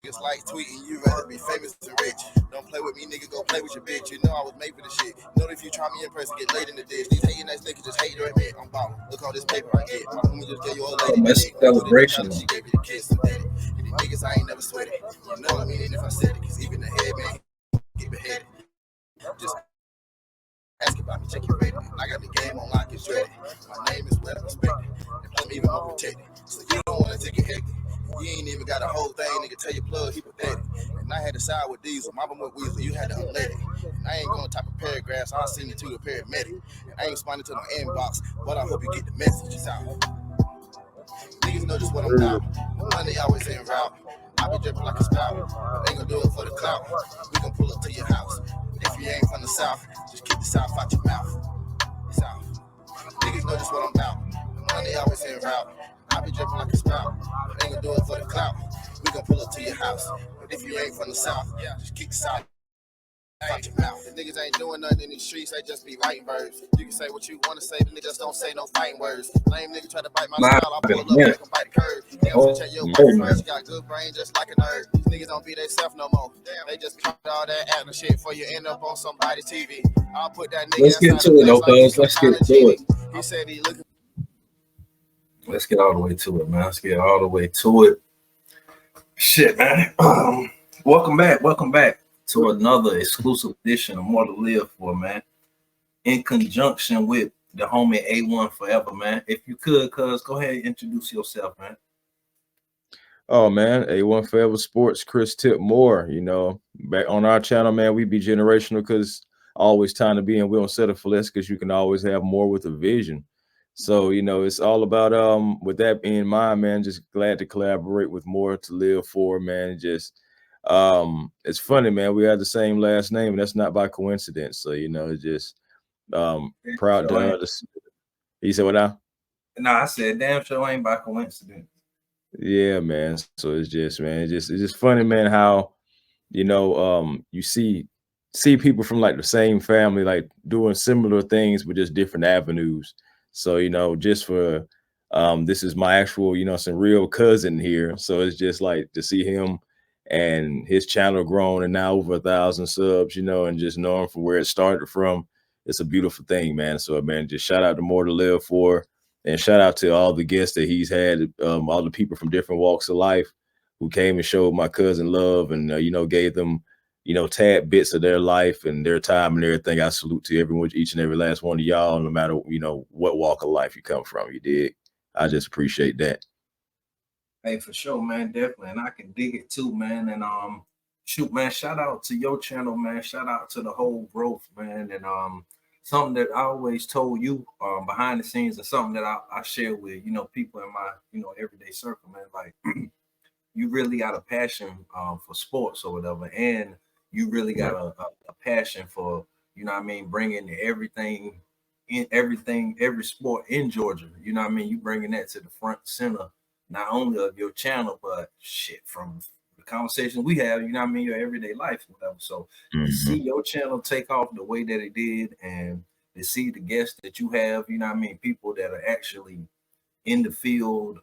Niggas like tweeting, you rather be famous and rich. Don't play with me, nigga, go play with your bitch. You know I was made for the shit. Know if you try me in person, get laid in the ditch. These hating ass niggas just hate on me. I'm ballin'. Look all this paper I get. My homie just gave you a lady. That's a celebration. She gave me the kiss and daddy. And these niggas, I ain't never sweated. You know what I mean if I said it. Cause even the head man, get beheaded. Just ask about me, check your rating. I got the game on lock and shredded. My name is well respected. And I'm even more protected. So you don't wanna take it hectic. You ain't even got a whole thing, nigga. Tell your plug, he pathetic. And I had to side with Diesel, Mama with Weasel, you had to unlet it. And I ain't going type of paragraphs, I'll send you to the paramedic. And I ain't responding to no inbox, but I hope you get the messages out. Niggas know just what I'm about. Money always in route. I be dripping like a spout. But ain't gonna do it for the clout. We gon' pull up to your house. If you ain't from the South, just keep the South out your mouth. South. Niggas know just what I'm about. Money always in route. I be dripping like a spout. But ain't gonna do it for the clout. We gon' pull up to your house. But if you ain't from the South, just keep the South out your mouth. The niggas ain't doing nothing in these streets, they just be writing verbs. You can say what you want to say, but niggas don't say no fighting words. Lame nigga try to bite my style, I pull up like a bite the curve. Niggas check your wife first, you got good brain just like a nerd. These niggas don't be they self no more. They just cut all that acting shit before you end up on somebody's TV. I'll put that nigga. Let's get to it, though, cuz. Let's get to it. He said he looking. Let's get all the way to it, man. Let's get all the way to it. Shit, man. Welcome back to another exclusive edition of More to Live For, man. In conjunction with the homie A1 Forever, man. If you could, cuz, go ahead and introduce yourself, man. Oh, man, A1 Forever Sports, Chris Tip Moore. You know, back on our channel, man, we be generational because always time to be, and we don't settle for less because you can always have more with a vision. So, you know, it's all about, with that in mind, man, just glad to collaborate with More to Live For, man. Just, it's funny, man, we have the same last name, and that's not by coincidence. So, you know, it's just proud to he said what now? No, I said damn sure ain't by coincidence. Yeah, man. So it's just, man, it's just funny, man, how, you know, you see people from like the same family, like doing similar things, but just different avenues. So, you know, just for this is my actual, you know, some real cousin here. So it's just like to see him and his channel grown and now over 1,000 subs, you know, and just know him from where it started from. It's a beautiful thing, man. So, man, just shout out to More to Live For, and shout out to all the guests that he's had, all the people from different walks of life who came and showed my cousin love and, you know, gave them, you know, tad bits of their life and their time and everything. I salute to everyone, each and every last one of y'all, no matter, you know, what walk of life you come from, you dig? I just appreciate that. Hey, for sure, man, definitely. And I can dig it too, man. And shoot, man, shout out to your channel, man. Shout out to the whole growth, man. And something that I always told you behind the scenes, and something that I share with, you know, people in my, you know, everyday circle, man. Like you really got a passion for sports or whatever, and you really got a passion for, you know what I mean, bringing every sport in Georgia. You know what I mean? You bringing that to the front center, not only of your channel, but shit, from the conversations we have, you know what I mean, your everyday life, whatever. So to see your channel take off the way that it did, and to see the guests that you have, you know what I mean, people that are actually in the field,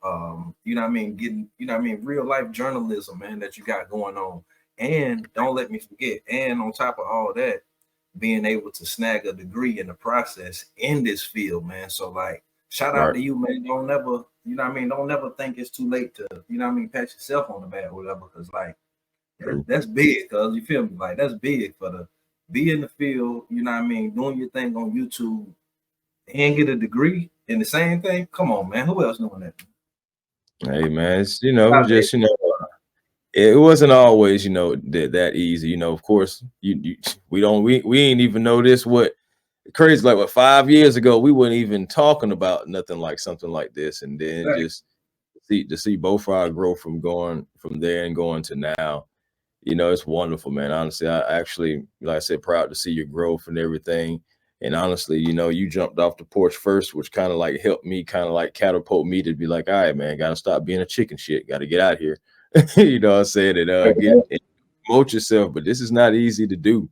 you know what I mean, getting, you know what I mean, real life journalism, man, that you got going on. And don't let me forget, and on top of all that, being able to snag a degree in the process in this field, man. So like, shout out to you, man. Don't never, you know what I mean, don't never think it's too late to, you know what I mean, pat yourself on the back or whatever, because like that's big, cuz you feel me? Like that's big for the be in the field, you know what I mean, doing your thing on YouTube and get a degree in the same thing. Come on, man. Who else doing that? Hey, man, it's, you know, just, you know, it wasn't always, you know, that easy. You know, of course, we ain't even know this. What crazy, like what 5 years ago, we weren't even talking about nothing like something like this. And then just to see both our growth from going from there and going to now, you know, it's wonderful, man. Honestly, I actually, like I said, proud to see your growth and everything. And honestly, you know, you jumped off the porch first, which kind of like helped me, kind of like catapult me to be like, all right, man, gotta stop being a chicken shit, gotta get out here. You know what I'm saying? And promote yourself, but this is not easy to do,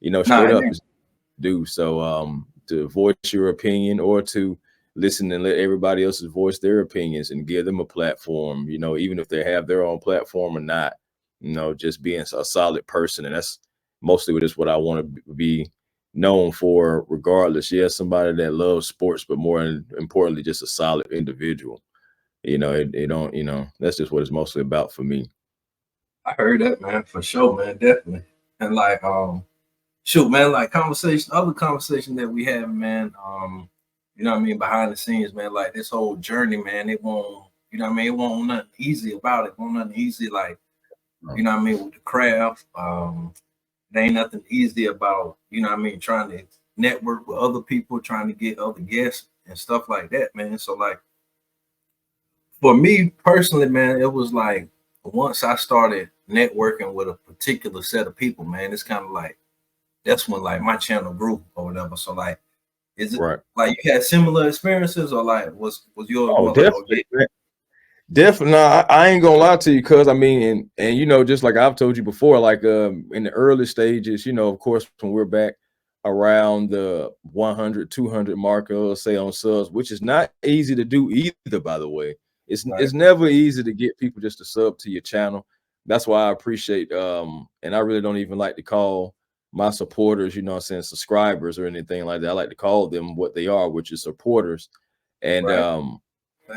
you know, straight up is do. So to voice your opinion or to listen and let everybody else's voice their opinions and give them a platform, you know, even if they have their own platform or not, you know, just being a solid person. And that's mostly what I want to be known for, regardless. Yeah, somebody that loves sports, but more importantly, just a solid individual. You know, it don't, you know, that's just what it's mostly about for me. I heard that, man, for sure, man, definitely. And like, shoot, man, like other conversation that we have, man. You know what I mean, behind the scenes, man. Like this whole journey, man. It won't, you know what I mean. It won't nothing easy about it. Won't nothing easy, like you know what I mean, with the craft. There ain't nothing easy about, you know what I mean, trying to network with other people, trying to get other guests and stuff like that, man. So like for me personally, man, it was like once I started networking with a particular set of people, man, it's kind of like that's when like my channel grew or whatever. So like, is it Right. like you had similar experiences or like was yours Oh, more like, oh, definitely. Definitely, no, I ain't gonna lie to you, cause I mean, and you know, just like I've told you before, like in the early stages, you know, of course, when we're back around the 100, 200 marker, say on subs, which is not easy to do either, by the way. right, It's never easy to get people just to sub to your channel. That's why I appreciate and I really don't even like to call my supporters, you know what I'm saying, subscribers or anything like that. I like to call them what they are, which is supporters. And right,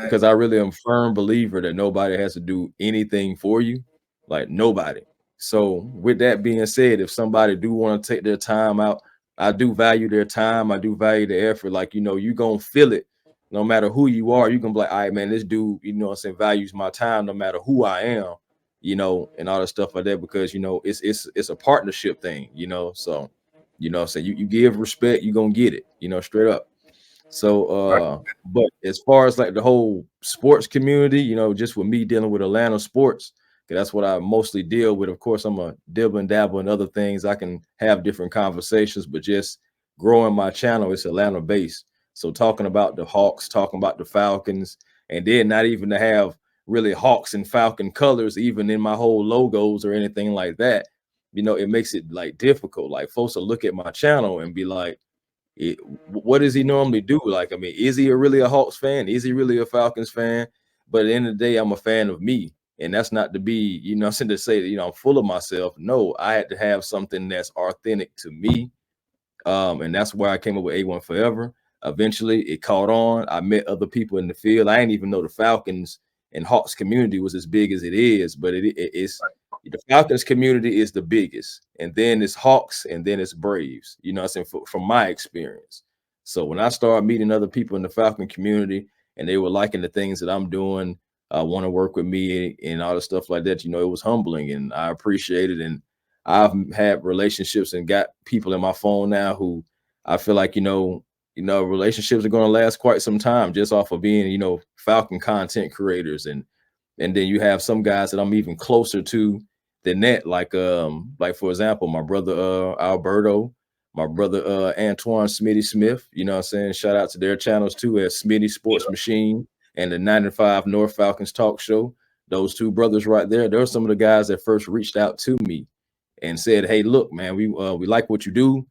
because I really am a firm believer that nobody has to do anything for you, like nobody. So with that being said, if somebody do want to take their time out, I do value their time. I do value the effort. Like, you know, you gonna feel it no matter who you are. You gonna be like, all right, man, this dude, you know what I'm saying, values my time no matter who I am, you know, and all that stuff like that, because you know it's a partnership thing, you know. So, you know, so you give respect, you gonna get it, you know, straight up. So right. but as far as like the whole sports community, you know, just with me dealing with Atlanta sports, 'cause that's what I mostly deal with. Of course, I'm a dibble and dabble in other things. I can have different conversations, but just growing my channel, it's Atlanta based. So talking about the Hawks, talking about the Falcons, and then not even to have really Hawks and Falcon colors, even in my whole logos or anything like that, you know, it makes it like difficult. Like folks will look at my channel and be like, what does he normally do? Like, I mean, is he really a Hawks fan? Is he really a Falcons fan? But at the end of the day, I'm a fan of me. And that's not to be, you know, to say that, you know, I'm full of myself. No, I had to have something that's authentic to me. And that's where I came up with A1 Forever. Eventually, it caught on. I met other people in the field. I didn't even know the Falcons and Hawks community was as big as it is, but it's the Falcons community is the biggest, and then it's Hawks, and then it's Braves. You know what I'm saying? From my experience. So when I started meeting other people in the Falcon community, and they were liking the things that I'm doing, want to work with me and all the stuff like that, you know, it was humbling, and I appreciate it. And I've had relationships and got people in my phone now who I feel like, you know, relationships are going to last quite some time just off of being, you know, Falcon content creators. And then you have some guys that I'm even closer to than that. Like for example, my brother Alberto, my brother Antoine Smitty Smith, you know what I'm saying? Shout out to their channels too, as Smitty Sports Machine and the 95 North Falcons Talk Show. Those two brothers right there, they're some of the guys that first reached out to me and said, "Hey, look, man, we like what you do,"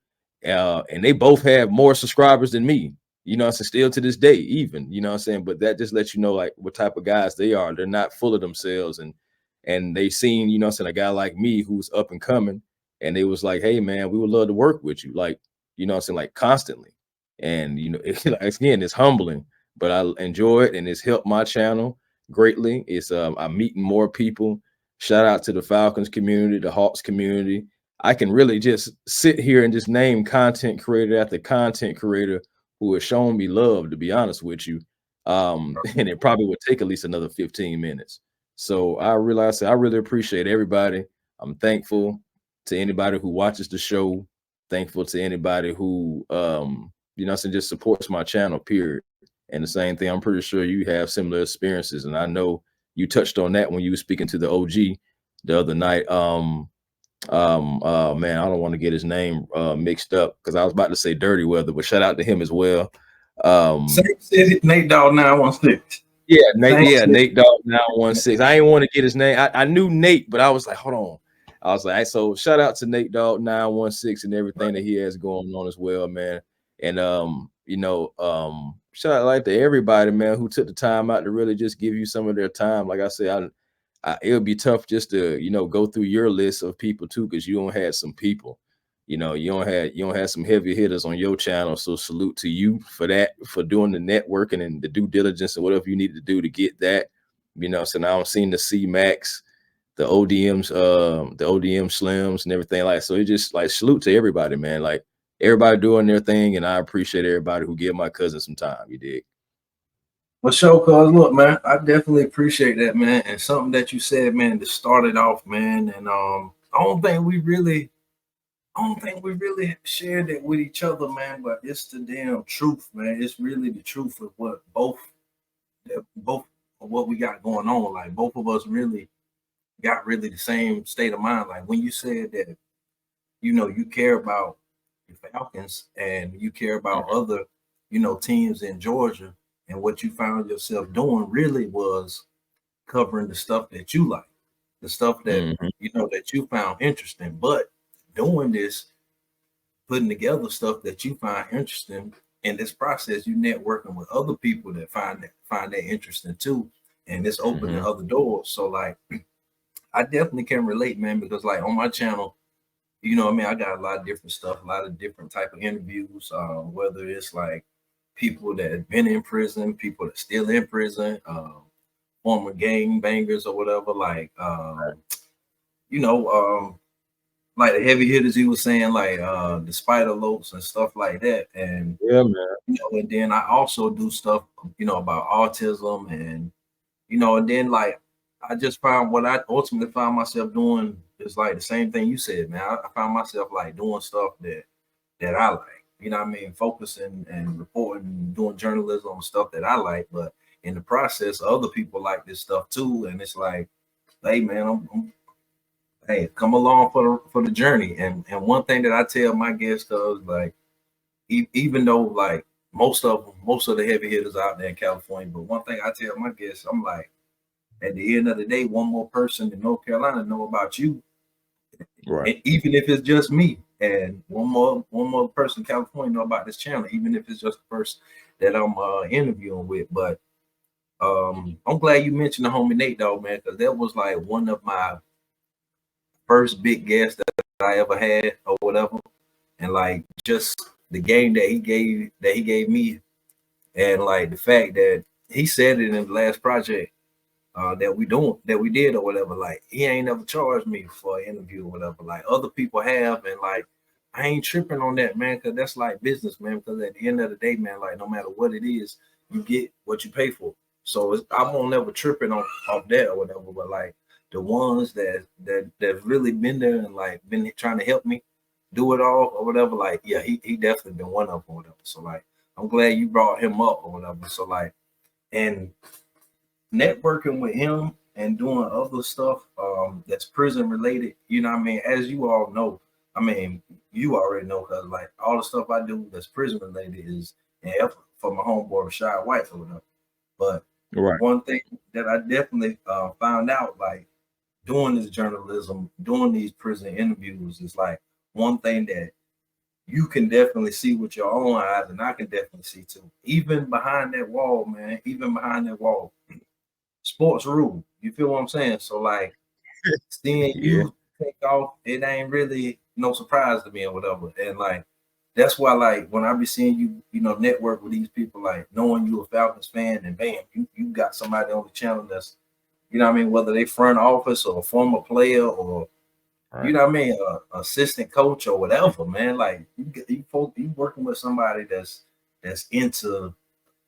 and they both have more subscribers than me. You know, so still to this day, even, you know what I'm saying. But that just lets you know like what type of guys they are. They're not full of themselves, and they seen, you know what I'm saying, a guy like me who's up and coming, and they was like, "Hey, man, we would love to work with you," like, you know what I'm saying, like constantly. And you know, again, it's humbling, but I enjoy it, and it's helped my channel greatly. It's I'm meeting more people. Shout out to the Falcons community, the Hawks community. I can really just sit here and just name content creator after content creator who has shown me love, to be honest with you. And it probably would take at least another 15 minutes. So I realized I really appreciate everybody. I'm thankful to anybody who watches the show, thankful to anybody who you know, just supports my channel, period. And the same thing, I'm pretty sure you have similar experiences. And I know you touched on that when you were speaking to the OG the other night. Man, I don't want to get his name mixed up because I was about to say Dirty Weather, but shout out to him as well. Same city, Nate Dogg 916. Nate Dogg 916. I didn't want to get his name. I knew Nate, but I was like, hold on. I was like, so shout out to Nate Dogg 916 and everything that he has going on as well, man. And you know, shout out like to everybody, man, who took the time out to really just give you some of their time. Like I said, it would be tough just to, you know, go through your list of people too, because you don't have some people. You know, you don't have some heavy hitters on your channel. So salute to you for that, for doing the networking and the due diligence and whatever you need to do to get that. You know, so now I'm seeing the C Max, the ODMs, the ODM Slims and everything like. So it just like salute to everybody, man. Like everybody doing their thing, and I appreciate everybody who give my cousin some time. You dig? Well, show, cuz look, man, I definitely appreciate that, man. And something that you said, man, to start it off, man. And I don't think we really shared it with each other, man. But it's the damn truth, man. It's really the truth of what both of what we got going on. Like both of us really got really the same state of mind. Like when you said that, you know, you care about the Falcons and you care about other, you know, teams in Georgia, and what you found yourself doing really was covering the stuff that you like, the stuff that you know that you found interesting. But doing this, putting together stuff that you find interesting in this process, you networking with other people that find that interesting too, and it's opening other doors. So like, I definitely can relate, man, because like on my channel, you know, I mean, I got a lot of different stuff, a lot of different type of interviews, whether it's like people that have been in prison, people that still in prison, former gang bangers or whatever, like you know, like the heavy hitters he was saying, like the Spider Lopes and stuff like that. And Yeah, man. you know, and then I also do stuff, you know, about autism, and you know, and then like I just found what I ultimately found myself doing is like the same thing you said, man. I found myself like doing stuff that I like. You know what I mean? Focusing and reporting, doing journalism on stuff that I like, but in the process, other people like this stuff too. And it's like, hey man, hey, come along for the journey. And one thing that I tell my guests is like, even though like most of the heavy hitters out there in California, but one thing I tell my guests, I'm like, at the end of the day, one more person in North Carolina know about you, Right. and even if it's just me, and one more person in California know about this channel, even if it's just the person that I'm interviewing with. But I'm glad you mentioned the homie Nate Dogg, man, because that was like one of my first big guests that I ever had or whatever, and like just the game that he gave me, and like the fact that he said it in the last project that we did or whatever. Like he ain't never charged me for an interview or whatever. Like other people have, and like I ain't tripping on that, man, because that's like business, man. Because at the end of the day, man, like no matter what it is, you get what you pay for. So I won't never tripping off that or whatever. But like the ones that really been there and like been trying to help me do it all or whatever, like yeah, he definitely been one of them or whatever. So like I'm glad you brought him up or whatever. So like, and networking with him and doing other stuff that's prison related, you know what I mean? As you all know, I mean, you already know, because like all the stuff I do that's prison related is an effort for my homeboy Rashad White or whatever. But Right. one thing that I definitely found out, like doing this journalism, doing these prison interviews, is like one thing that you can definitely see with your own eyes, and I can definitely see too. Even behind that wall, man, even behind that wall, sports rule. You feel what I'm saying? So like seeing Yeah. you take off, it ain't really no surprise to me or whatever. And like that's why like when I be seeing you, you know, network with these people, like knowing you a Falcons fan, and bam, you got somebody on the channel that's, you know what I mean, whether they front office or a former player or Right. you know what I mean, assistant coach or whatever, man. Like you working with somebody that's into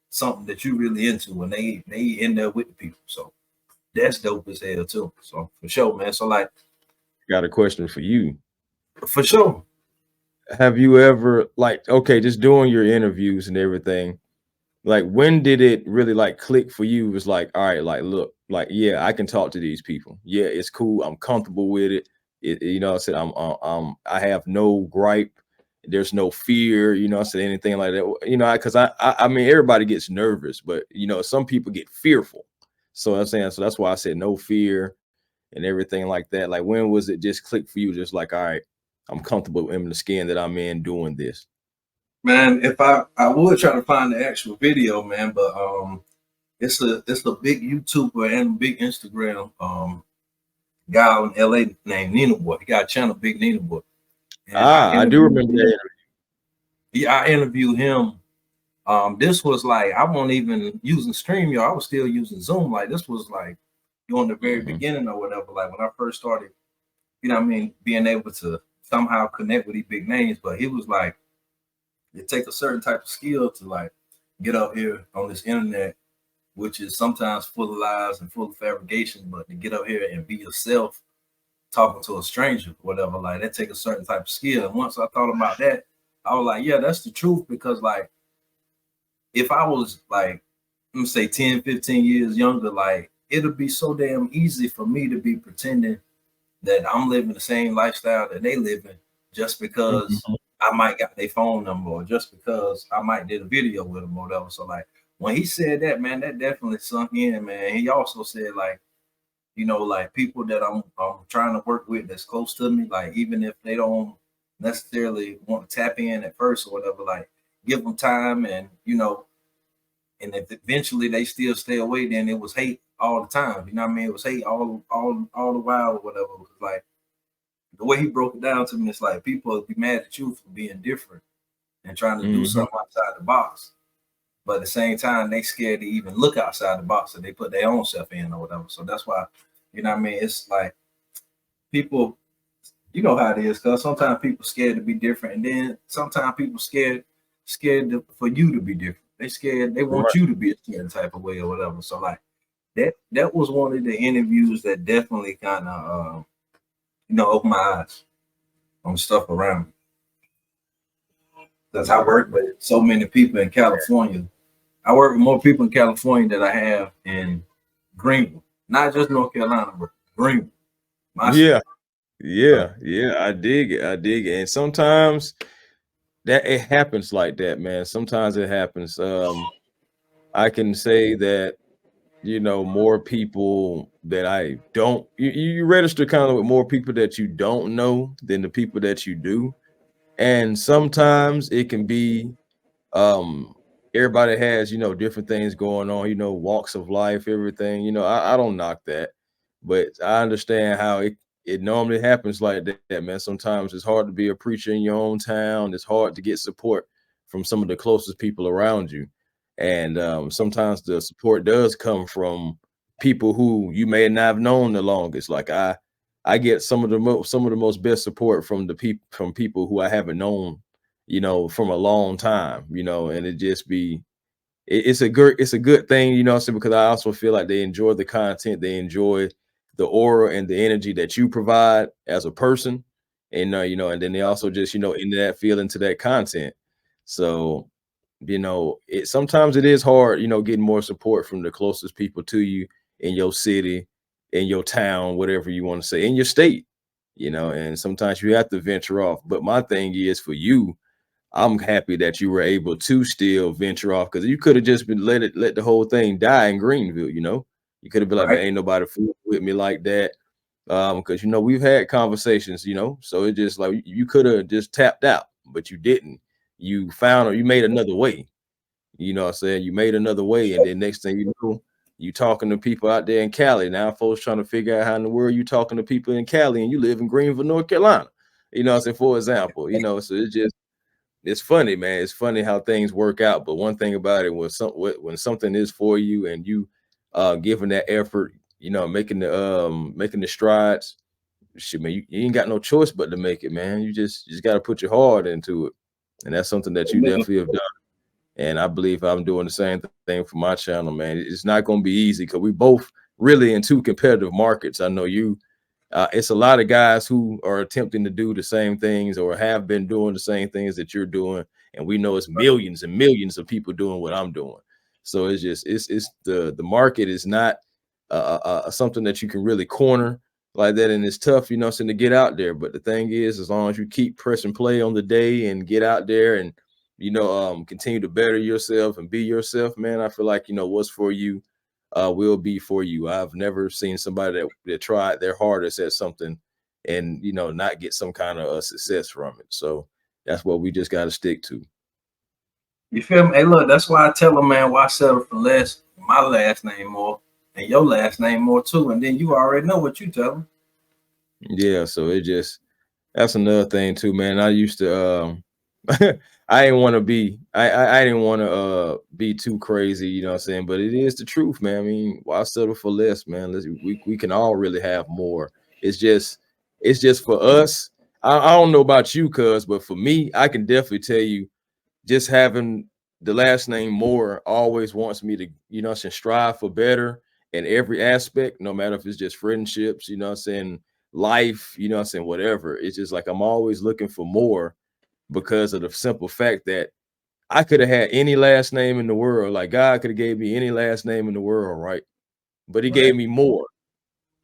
something that you really into, and they in there with the people. So that's dope as hell too. So for sure, man. So like Got a question for you. for sure. Have you ever like, okay, just doing your interviews and everything, like when did it really like click for you? It was like, all right, like look, like yeah, I can talk to these people. Yeah, it's cool. I'm comfortable with it. You know, I said I have no gripe. There's no fear. You know, I said anything like that. You know, because I mean everybody gets nervous, but you know some people get fearful. So I'm saying, so that's why I said no fear and everything like that. Like when was it just click for you? Just like, all right, I'm comfortable in the skin that I'm in doing this. Man, if I would try to find the actual video, man, but It's a big YouTuber and a big Instagram guy out in LA named Nina Boy. He got a channel, Big Nina Boy. And I do remember that. I interviewed him. This was like I wasn't even using StreamYard. I was still using Zoom. Like this was like during the very beginning or whatever. Like when I first started, you know what I mean, being able to somehow connect with these big names. But he was like, it takes a certain type of skill to like get up here on this internet, which is sometimes full of lies and full of fabrication, but to get up here and be yourself talking to a stranger, whatever, like that take a certain type of skill. And once I thought about that, I was like, yeah, that's the truth. Because like if I was like, let me say 10, 15 years younger, like it'll be so damn easy for me to be pretending that I'm living the same lifestyle that they live in just because I might got their phone number or just because I might did a video with them or whatever. So like when he said that, man, that definitely sunk in, man. He also said like, you know, like people that I'm trying to work with that's close to me, like even if they don't necessarily want to tap in at first or whatever, like give them time. And you know, and if eventually they still stay away, then it was hate all the time. You know what I mean? It was hate all the while or whatever. It was like the way he broke it down to me, it's like people be mad at you for being different and trying to do something outside the box. But at the same time, they scared to even look outside the box, so they put their own self in or whatever. So that's why, you know what I mean? It's like people, you know how it is, because sometimes people scared to be different, and then sometimes people scared for you to be different. They scared, they want you to be a certain type of way or whatever. So like that was one of the interviews that definitely kind of you know, opened my eyes on stuff around me. Because I work with so many people in California. I work with more people in California than I have in Greenville. Not just North Carolina, but Greenville. Yeah. I dig it. And sometimes that it happens like that, man. Sometimes it happens. I can say that, you know, more people that I don't, you register kind of with more people that you don't know than the people that you do. And sometimes it can be, everybody has, you know, different things going on, you know, walks of life, everything, you know, I don't knock that, but I understand how it normally happens like that, man. Sometimes it's hard to be a preacher in your own town. It's hard to get support from some of the closest people around you. And sometimes the support does come from people who you may not have known the longest. Like I get some of the most best support from people who I haven't known, you know, from a long time, you know. And it just be it's a good thing, you know, so because I also feel like they enjoy the content, they enjoy the aura and the energy that you provide as a person. And you know, and then they also just, you know, into that feel into that content. So, you know, it sometimes it is hard, you know, getting more support from the closest people to you in your city, in your town, whatever you want to say, in your state, you know. And sometimes you have to venture off. But my thing is for you, I'm happy that you were able to still venture off, because you could have just been let the whole thing die in Greenville, you know. You could have been like, man, ain't nobody fooling with me like that. Because you know, we've had conversations, you know, so it just like you could have just tapped out, but you didn't. You found, or you made another way. You know what I'm saying? You made another way, and then next thing you know, you talking to people out there in Cali. Now folks trying to figure out how in the world you talking to people in Cali and you live in Greenville, North Carolina. You know what I'm saying? For example, you know, so it's funny, man. It's funny how things work out. But one thing about it was when something is for you and you giving that effort, you know, making the strides, shit, man, you ain't got no choice but to make it, man. You just got to put your heart into it. And that's something that you definitely have done. And I believe I'm doing the same thing for my channel, man. It's not going to be easy because we both really in two competitive markets. I know you. It's a lot of guys who are attempting to do the same things or have been doing the same things that you're doing, and we know it's millions and millions of people doing what I'm doing. So it's just it's the market is not something that you can really corner like that, and it's tough, you know, so to get out there. But the thing is, as long as you keep pressing play on the day and get out there and, you know, continue to better yourself and be yourself, man, I feel like, you know, what's for you will be for you. I've never seen somebody that tried their hardest at something and, you know, not get some kind of success from it. So that's what we just got to stick to. You feel me? Hey, look, that's why I tell them, man, why settle for less? My last name more and your last name more too, and then you already know what you tell them. Yeah, so it just that's another thing too, man. I used to I didn't want to be I didn't want to be too crazy, you know what I'm saying? But it is the truth, man. I mean, why settle for less, man? We can all really have more. It's just for us. I don't know about you, cuz, but for me, I can definitely tell you just having the last name Moore always wants me to, you know, strive for better in every aspect, no matter if it's just friendships, you know what I'm saying, life, you know what I'm saying, whatever. It's just like I'm always looking for more because of the simple fact that I could have had any last name in the world. Like God could have gave me any last name in the world, right? But he gave me more.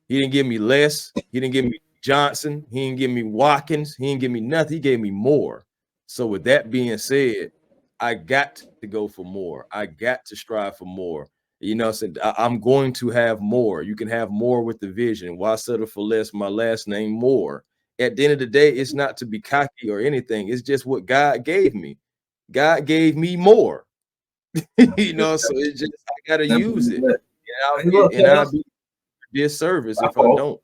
He didn't give me less. He didn't give me Johnson. He didn't give me Watkins. He didn't give me nothing. He gave me more. So with that being said, I got to go for more. I got to strive for more. You know, so I'm going to have more. You can have more with the vision. Why settle for less? My last name Moore. At the end of the day, it's not to be cocky or anything. It's just what God gave me. God gave me more. You know, so it's just I gotta use it. Hey, look, And I'll be disservice if I fault. don't.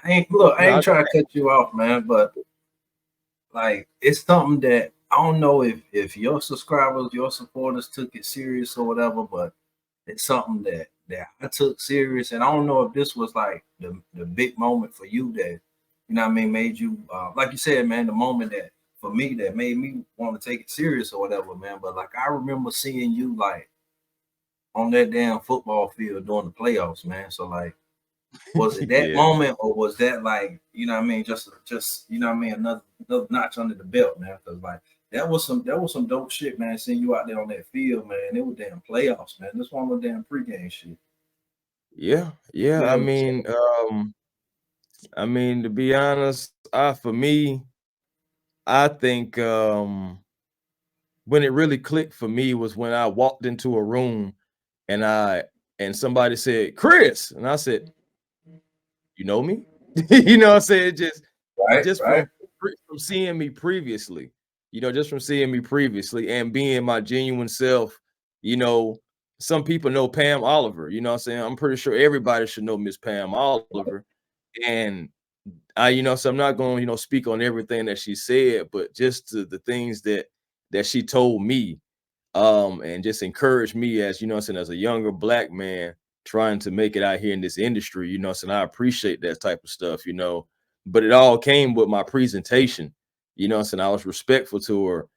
I ain't No, trying to cut you off, man, but like it's something that I don't know if your subscribers, your supporters took it serious or whatever, but it's something that I took serious, and I don't know if this was like the big moment for you that, you know what I mean, made you like you said, man, the moment that for me that made me want to take it serious or whatever, man. But like I remember seeing you like on that damn football field during the playoffs, man. So like, was it that yeah. moment or was that like, you know what I mean, just you know what I mean, another notch under the belt, man? Because like that was some dope shit, man. Seeing you out there on that field, man. It was damn playoffs, man. This one was damn pregame shit. Yeah, yeah. Yeah, I mean, to be honest, for me, I think when it really clicked for me was when I walked into a room and somebody said, Chris, and I said, you know me? You know what I'm saying? Just right. from seeing me previously, you know, just from seeing me previously and being my genuine self, you know, some people know Pam Oliver, you know what I'm saying? I'm pretty sure everybody should know Miss Pam Oliver. And you know, so I'm not going to, you know, speak on everything that she said, but just the things that she told me, and just encouraged me as, you know, saying as a younger black man trying to make it out here in this industry, you know, so I appreciate that type of stuff, you know, but it all came with my presentation, you know, so I was respectful to her.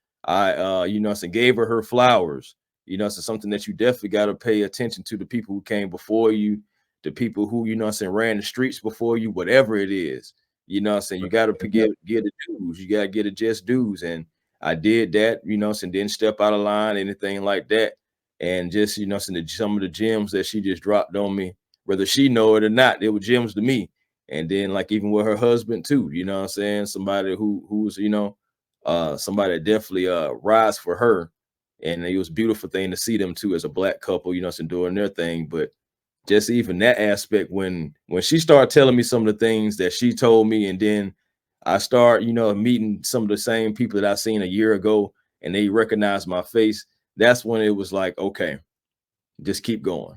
You know, so gave her flowers, you know, so something that you definitely got to pay attention to the people who came before you, the people who, you know, saying ran the streets before you, whatever it is, you know, saying you got to get the dues, you got to get the just dues. And I did that, you know, and didn't step out of line, anything like that. And just, you know, some of the gems that she just dropped on me, whether she know it or not, they were gems to me. And then like even with her husband too, you know what I'm saying? Somebody who's, you know, somebody that definitely rides for her. And it was a beautiful thing to see them too as a black couple, you know, doing their thing. But just even that aspect when she started telling me some of the things that she told me, and then I start, you know, meeting some of the same people that I seen a year ago and they recognized my face. That's when it was like, okay, just keep going.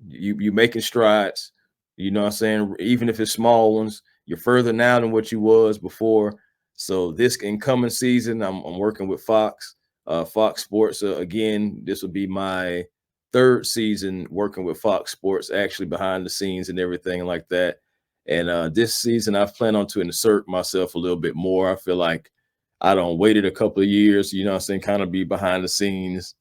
You making strides, you know what I'm saying? Even if it's small ones, you're further now than what you was before. So this incoming season, I'm working with Fox Sports. Again, this will be my third season working with Fox Sports, actually behind the scenes and everything like that. And this season, I plan on to insert myself a little bit more. I feel like I don't waited a couple of years, you know what I'm saying, kind of be behind the scenes,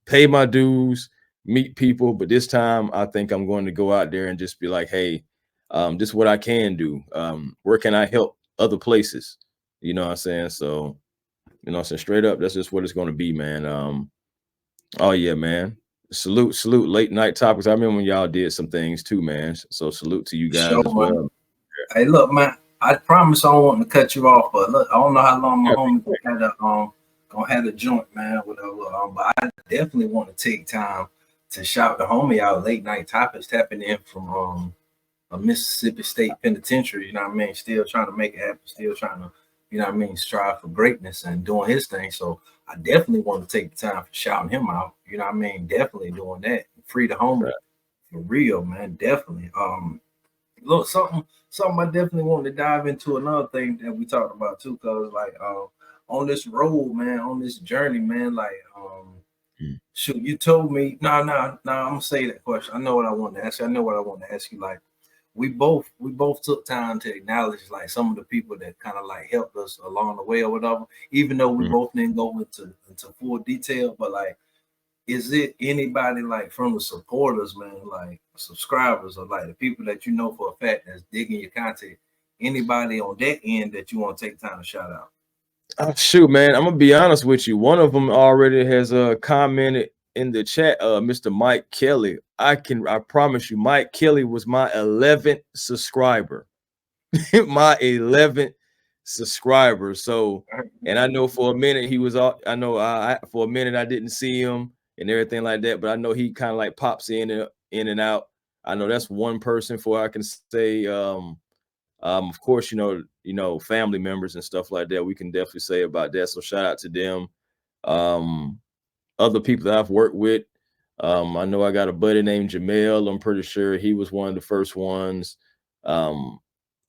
pay my dues, meet people. But this time, I think I'm going to go out there and just be like, hey, this is what I can do. Where can I help other places? You know what I'm saying? So, you know, so straight up, that's just what it's going to be, man. Oh yeah, man. Salute late night topics. I remember when y'all did some things too, man. So salute to you guys Sure, as man. well. Hey, look, man. I promise I don't want to cut you off, but look, I don't know how long my homie gonna have a joint, man. Whatever. But I definitely want to take time to shout the homie out. Late night topics tapping in from a Mississippi State Penitentiary. You know what I mean? Still trying to make it happen. Still trying to you know what I mean, strive for greatness and doing his thing. So I definitely want to take the time for shouting him out. You know what I mean? Definitely doing that. Free the homie. Right. For real, man. Definitely. Look, something I definitely want to dive into, another thing that we talked about too, cause like on this road, man, on this journey, man, like shoot, you told me I'm gonna say that question. I know what I want to ask you. I know what I want to ask you. Like we both took time to acknowledge like some of the people that kind of like helped us along the way or whatever, even though we both didn't go into full detail, but like, is it anybody like from the supporters, man, like subscribers or like the people that you know for a fact that's digging your content, anybody on that end that you want to take time to shout out? Shoot, man, I'm gonna be honest with you. One of them already has commented in the chat. Mr. Mike Kelly. I promise you, Mike Kelly was my 11th subscriber. My 11th subscriber. So, and I know for a minute he was all. I know for a minute I didn't see him and everything like that, but I know he kind of like pops in and out. I know that's one person for I can say. Of course, you know, family members and stuff like that. We can definitely say about that. So shout out to them. Other people that I've worked with. I know I got a buddy named Jamel. I'm pretty sure he was one of the first ones.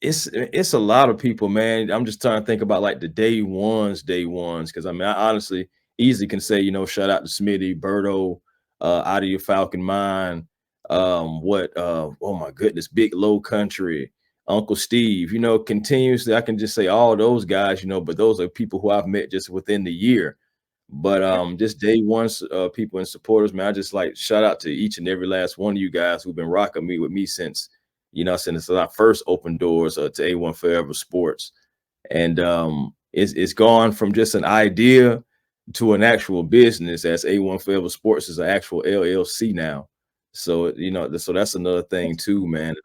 It's a lot of people, man. I'm just trying to think about like the day ones, because I mean, I honestly easily can say, you know, shout out to Smitty, Berto, out of your Falcon Mine. Oh my goodness, Big Low Country, Uncle Steve, you know, continuously. I can just say all those guys, you know, but those are people who I've met just within the year. But just day one people and supporters, man, I just like shout out to each and every last one of you guys who've been rocking with me since, you know, since I first opened doors to A1 Forever Sports. And it's gone from just an idea to an actual business, as A1 Forever Sports is an actual LLC now. So, you know, so that's another thing too, man.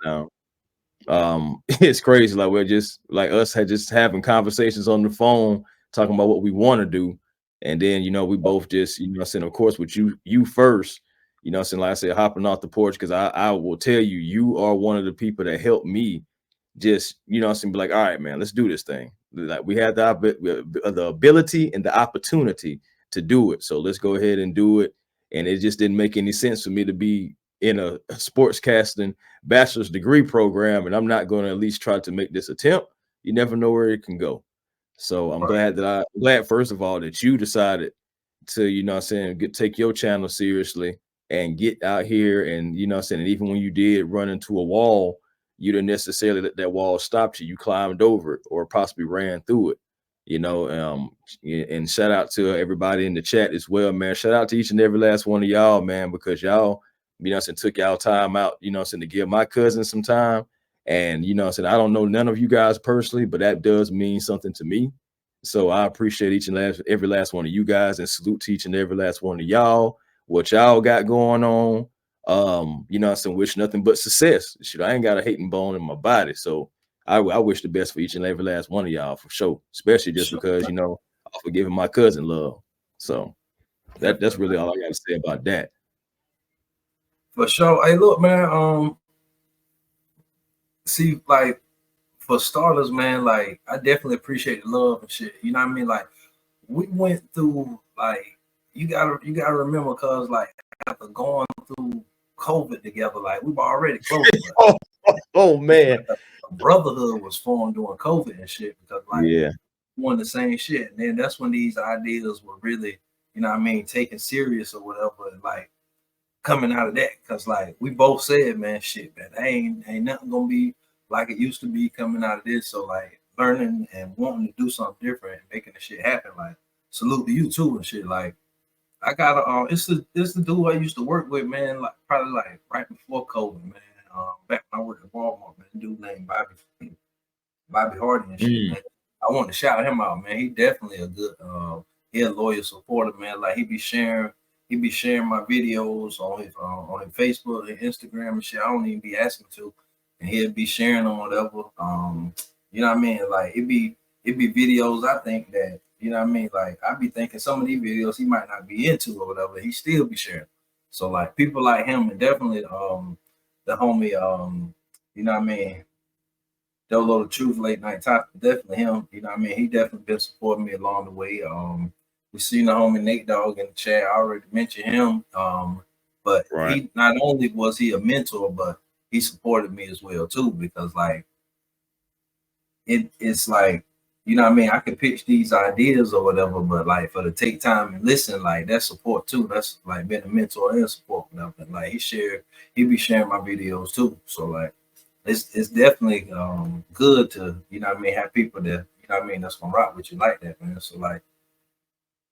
It's crazy. Like we're just like us had just having conversations on the phone, talking about what we want to do. And then, you know, we both just, you know, saying, of course, with you first, you know, saying, like I said, hopping off the porch, because I will tell you, you are one of the people that helped me just, you know, saying, be like, all right, man, let's do this thing. Like we had the ability and the opportunity to do it. So let's go ahead and do it. And it just didn't make any sense for me to be in a sportscasting bachelor's degree program, and I'm not going to at least try to make this attempt. You never know where it can go. So I'm glad first of all that you decided to, you know what I'm saying, take your channel seriously and get out here. And, you know what I'm saying, and even when you did run into a wall, you didn't necessarily let that wall stop you. You climbed over it or possibly ran through it, you know. And shout out to everybody in the chat as well, man. Shout out to each and every last one of y'all, man, because y'all, you know what I'm saying, took y'all time out, you know what I'm saying, to give my cousin some time. And, you know what I'm saying, I don't know none of you guys personally, but that does mean something to me. So I appreciate each and every last one of you guys, and salute to each and every last one of y'all, what y'all got going on. You know what I'm saying, wish nothing but success. Shit, I ain't got a hating bone in my body. So I wish the best for each and every last one of y'all, for sure, especially just because, you know, for giving my cousin love. So that's really all I got to say about that. For sure. Hey, look, man. See, like for starters, man, like I definitely appreciate the love and shit. You know what I mean? Like we went through, like you gotta remember, cause like after going through COVID together, like we were already close. Oh man, brotherhood was formed during COVID and shit, because like yeah, doing the same shit. And then that's when these ideas were really, you know what I mean, taken serious or whatever, and like coming out of that. Cause like we both said, man, shit, man, ain't nothing gonna be like it used to be coming out of this. So like learning and wanting to do something different and making the shit happen. Like salute to you too and shit. Like I got it's the dude I used to work with, man, like probably like right before COVID, man. Back when I worked at Walmart, man, dude named Bobby Hardy and shit, man. I want to shout him out, man. He definitely a good he a loyal supporter, man. Like he be sharing my videos on his Facebook and Instagram and shit. I don't even be asking to, and he'll be sharing them whatever. You know what I mean? Like it be videos I think that, you know what I mean? Like I be thinking some of these videos he might not be into or whatever, he still be sharing. So like people like him, and definitely the homie, you know what I mean? Dolo the Truth Late Night Top, definitely him. You know what I mean? He definitely been supporting me along the way. We seen the homie Nate Dogg in the chat. I already mentioned him. But Right. he not only was he a mentor, but he supported me as well too, because like it's like, you know what I mean, I could pitch these ideas or whatever, but like for to take time and listen, like that's support too. That's like being a mentor and support whatever. And like he be sharing my videos too. So like it's definitely good to, you know what I mean, have people that, you know what I mean, that's gonna rock with you like that, man. So like,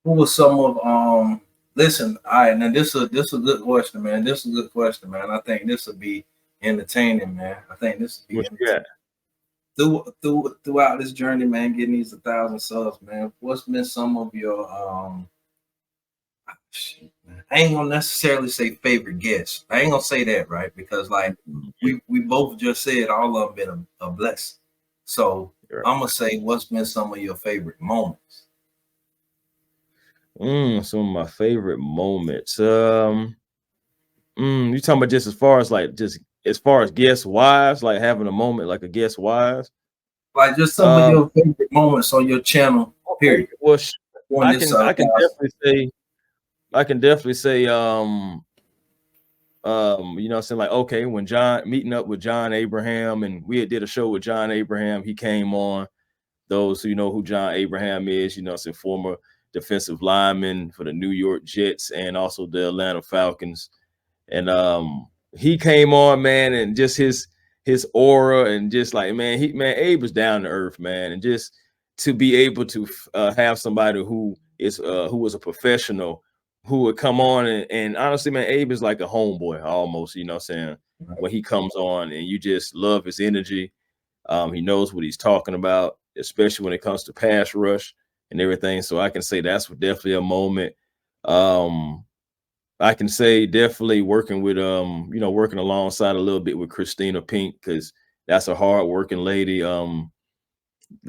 who was some of listen, all right, now this is a good question, man. This is a good question, man. I think this will be entertaining, man. I think this will be entertaining. Throughout this journey, man, getting these 1,000 subs, man. What's been some of your shit, man. I ain't gonna necessarily say favorite guests. I ain't gonna say that, right? Because like we both just said all of them been a blessing. So I'm gonna say what's been some of your favorite moments. Some of my favorite moments. You talking about just as far as guest wise, like having a moment like a guest wise? Like just some of your favorite moments on your channel, period. Well, I can definitely say, you know what I'm saying, like, okay, when meeting up with John Abraham, and we did a show with John Abraham, he came on. Those who know who John Abraham is, you know, it's a former defensive lineman for the New York Jets and also the Atlanta Falcons. And he came on, man, and just his aura, and just like, man, Abe was down to earth, man. And just to be able to have somebody who was a professional who would come on, and honestly, man, Abe is like a homeboy almost, you know what I'm saying? Right. When he comes on, and you just love his energy. He knows what he's talking about, especially when it comes to pass rush and everything. So I can say that's definitely a moment. I can say definitely working with working alongside a little bit with Christina Pink, because that's a hard working lady.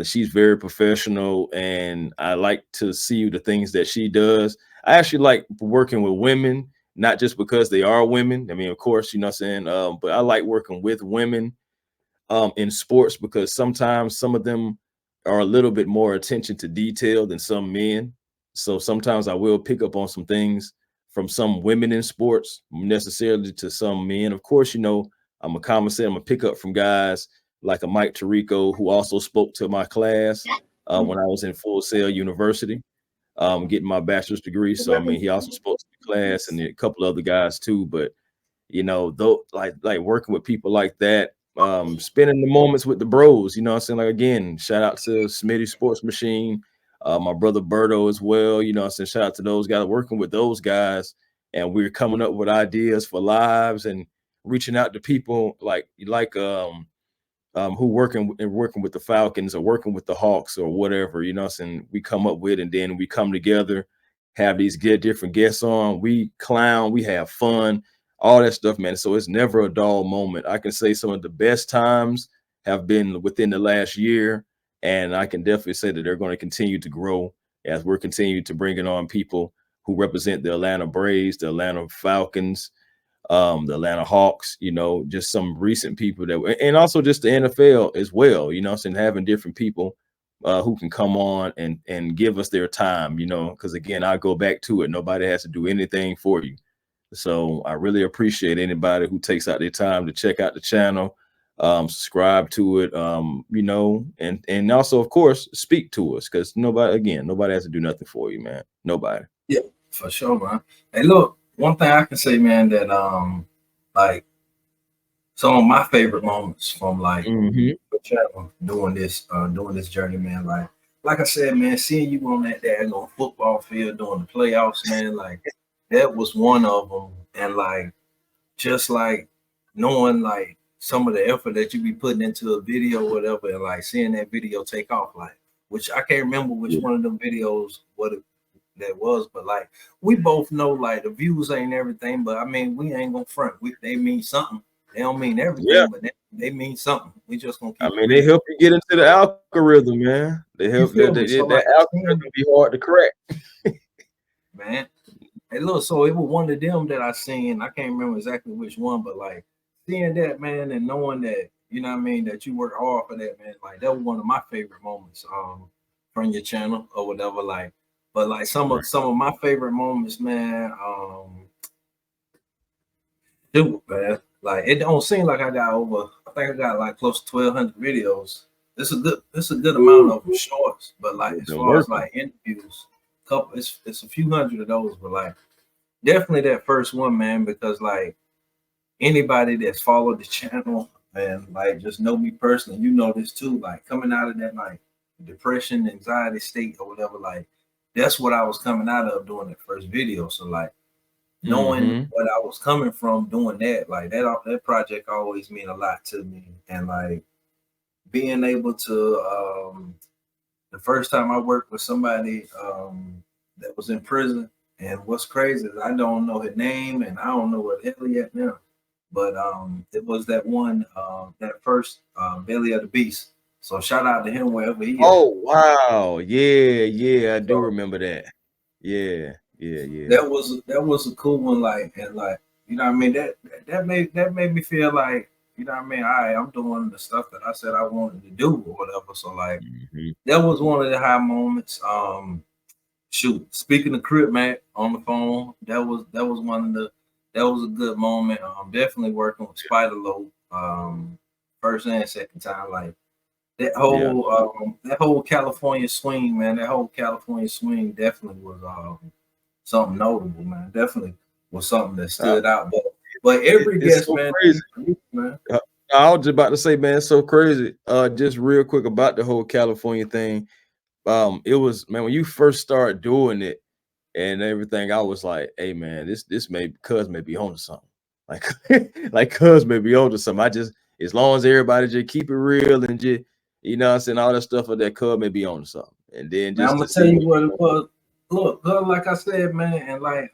She's very professional, and I like to see the things that she does. I actually like working with women, not just because they are women. I mean, of course, you know what I'm saying, but I like working with women in sports, because sometimes some of them are a little bit more attention to detail than some men. So sometimes I will pick up on some things from some women in sports necessarily to some men. Of course, you know, I'm gonna pick up from guys like a Mike Tirico, who also spoke to my class when I was in Full Sail University, getting my bachelor's degree. So I mean, he also spoke to the class, and a couple other guys too. But you know, though, like working with people like that, spending the moments with the bros, you know what I'm saying? Like, again, shout out to Smitty Sports Machine, my brother Berto as well, you know what I'm saying? Shout out to those guys, working with those guys, and we're coming up with ideas for lives and reaching out to people like who working with the Falcons or working with the Hawks or whatever, you know what I'm saying? We come up with, and then we come together, have these different guests on, we clown, we have fun, all that stuff, man. So it's never a dull moment. I can say some of the best times have been within the last year, and I can definitely say that they're going to continue to grow as we're continuing to bring on people who represent the Atlanta Braves, the Atlanta Falcons, the Atlanta Hawks, you know, just some recent people and also just the NFL as well, you know, and having different people who can come on and give us their time, you know, because again, I go back to it. Nobody has to do anything for you. So I really appreciate anybody who takes out their time to check out the channel, subscribe to it, you know, and also, of course, speak to us, because nobody has to do nothing for you, man. Nobody. Yeah, for sure, man. Hey, look, one thing I can say, man, that like some of my favorite moments from like the channel doing this journey, man. Like I said, man, seeing you on that daggone football field during the playoffs, man, like that was one of them. And like just like knowing like some of the effort that you be putting into a video or whatever, and like seeing that video take off, like, which I can't remember which one of them videos that was, but like we both know like the views ain't everything, but I mean, we ain't gonna front. They mean something. They don't mean everything, but they mean something. We just gonna keep they help you get into the algorithm, man. They help that algorithm be hard to crack. Man. Hey, look, so it was one of them that I seen. I can't remember exactly which one, but like seeing that, man, and knowing that, you know what I mean, that you work hard for that, man. Like that was one of my favorite moments from your channel or whatever. Like, but like some of my favorite moments, man. Dude, man, like it don't seem like I got over. I think I got like close to 1,200 videos. It's a good amount of them shorts, but like as far as like interviews, it's a few hundred of those, but like definitely that first one, man, because like anybody that's followed the channel and like just know me personally, you know this too. Like coming out of that like depression, anxiety state or whatever, like that's what I was coming out of doing that first video. So like knowing what I was coming from doing that, like that project always mean a lot to me. And like being able to the first time I worked with somebody that was in prison, and what's crazy is I don't know his name and I don't know what hell he at now. But it was that one that first Belly of the Beast. So shout out to him wherever he is. Oh wow, yeah, I do remember that. Yeah. That was a cool one, like, and like, you know what I mean, that made me feel like, you know what I mean, I'm doing the stuff that I said I wanted to do or whatever. So like that was one of the high moments. Shoot, speaking of Crip Mac on the phone, that was a good moment. Definitely working with Spider Low, first and second time, like that whole California swing, man. That whole California swing definitely was something notable, man. Definitely was something that stood out. But every guest, so man, crazy. Man. I was just about to say, man, it's so crazy. Just real quick about the whole California thing. It was, man, when you first started doing it and everything, I was like, hey man, this may Cuz may be on to something. Like Cuz may be on to something. I just, as long as everybody just keep it real and just, you know what I'm saying, all that stuff of that Cuz may be on to something. And then just I'm gonna tell you what it was. Look, like I said, man, and like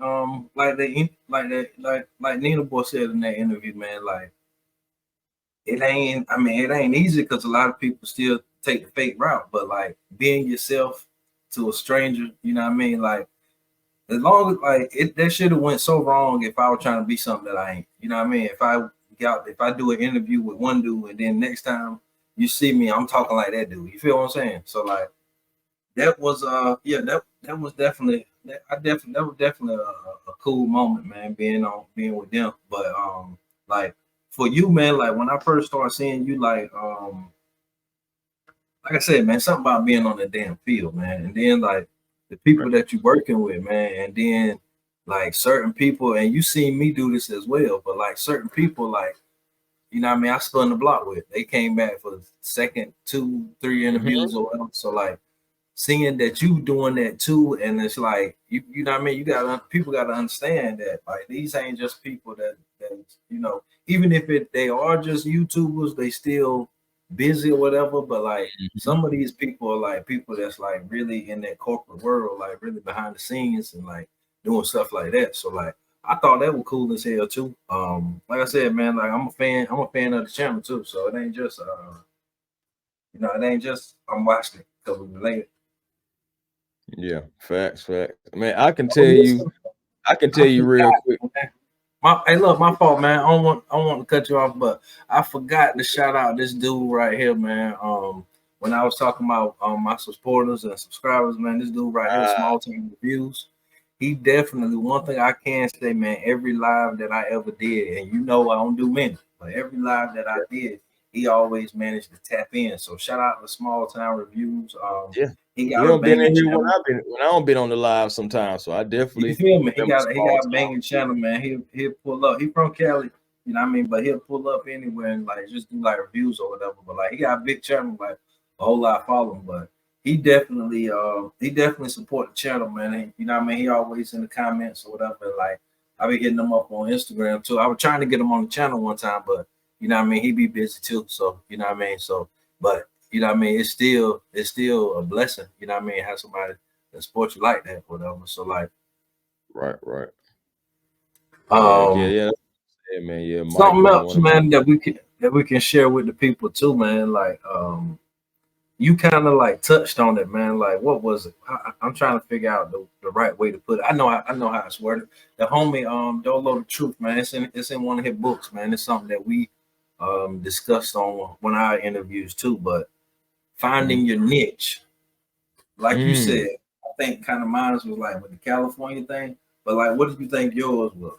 Nina Boy said in that interview, man, like it ain't easy because a lot of people still take the fake route, but like being yourself to a stranger, you know what I mean? Like as long as like that should have went so wrong if I was trying to be something that I ain't, you know what I mean? If I do an interview with one dude and then next time you see me, I'm talking like that dude. You feel what I'm saying? So like that was that was definitely a cool moment, man, being with them. But like for you, man, like when I first started seeing you, like I said, man, something about being on the damn field, man, and then like the people that you're working with, man, and then like certain people, and you seen me do this as well, but like certain people, like, you know what I mean, I spun the block with. They came back for the second 2-3 interviews or whatever. So like seeing that you doing that too, and it's like you know what I mean, people gotta understand that like these ain't just people that you know, even if they are just YouTubers, they still busy or whatever, but like some of these people are like people that's like really in that corporate world, like really behind the scenes and like doing stuff like that. So like I thought that was cool as hell too. Like I said, man, like I'm a fan of the channel too. So it ain't just you know, it ain't just I'm watching it because we related. Yeah, facts. Man, I can tell you real quick. Hey, look, my fault, man. I don't want to cut you off, but I forgot to shout out this dude right here, man. When I was talking about my supporters and subscribers, man, this dude right here, Small Time Reviews. He definitely, one thing I can say, man, every live that I ever did, and you know I don't do many, but every live that I did, he always managed to tap in. So shout out to Small Time Reviews. Yeah. He don't been in here when I don't been on the live sometimes, so I definitely, you feel me? He got a banging channel, man. He'll pull up. He from Cali, you know what I mean? But he'll pull up anywhere and like just do like reviews or whatever. But like he got a big channel, like a whole lot following. But he definitely support the channel, man. And, you know what I mean? He always in the comments or whatever. Like I be hitting him up on Instagram too. I was trying to get him on the channel one time, but you know what I mean, he be busy too. So you know what I mean? So but you know what I mean, it's still a blessing, you know what I mean, have somebody that supports you like that, whatever. So like right. Yeah, man. Yeah, something else, man, that we can share with the people too, man. Like you kind of like touched on it, man. Like what was it? I'm trying to figure out the right way to put it. I know how it's worded. The homie Dolo the Truth, man. It's in one of his books, man. It's something that we discussed on one of our interviews too. But finding your niche, like you said, I think kind of mine was like with the California thing. But like, what did you think yours was?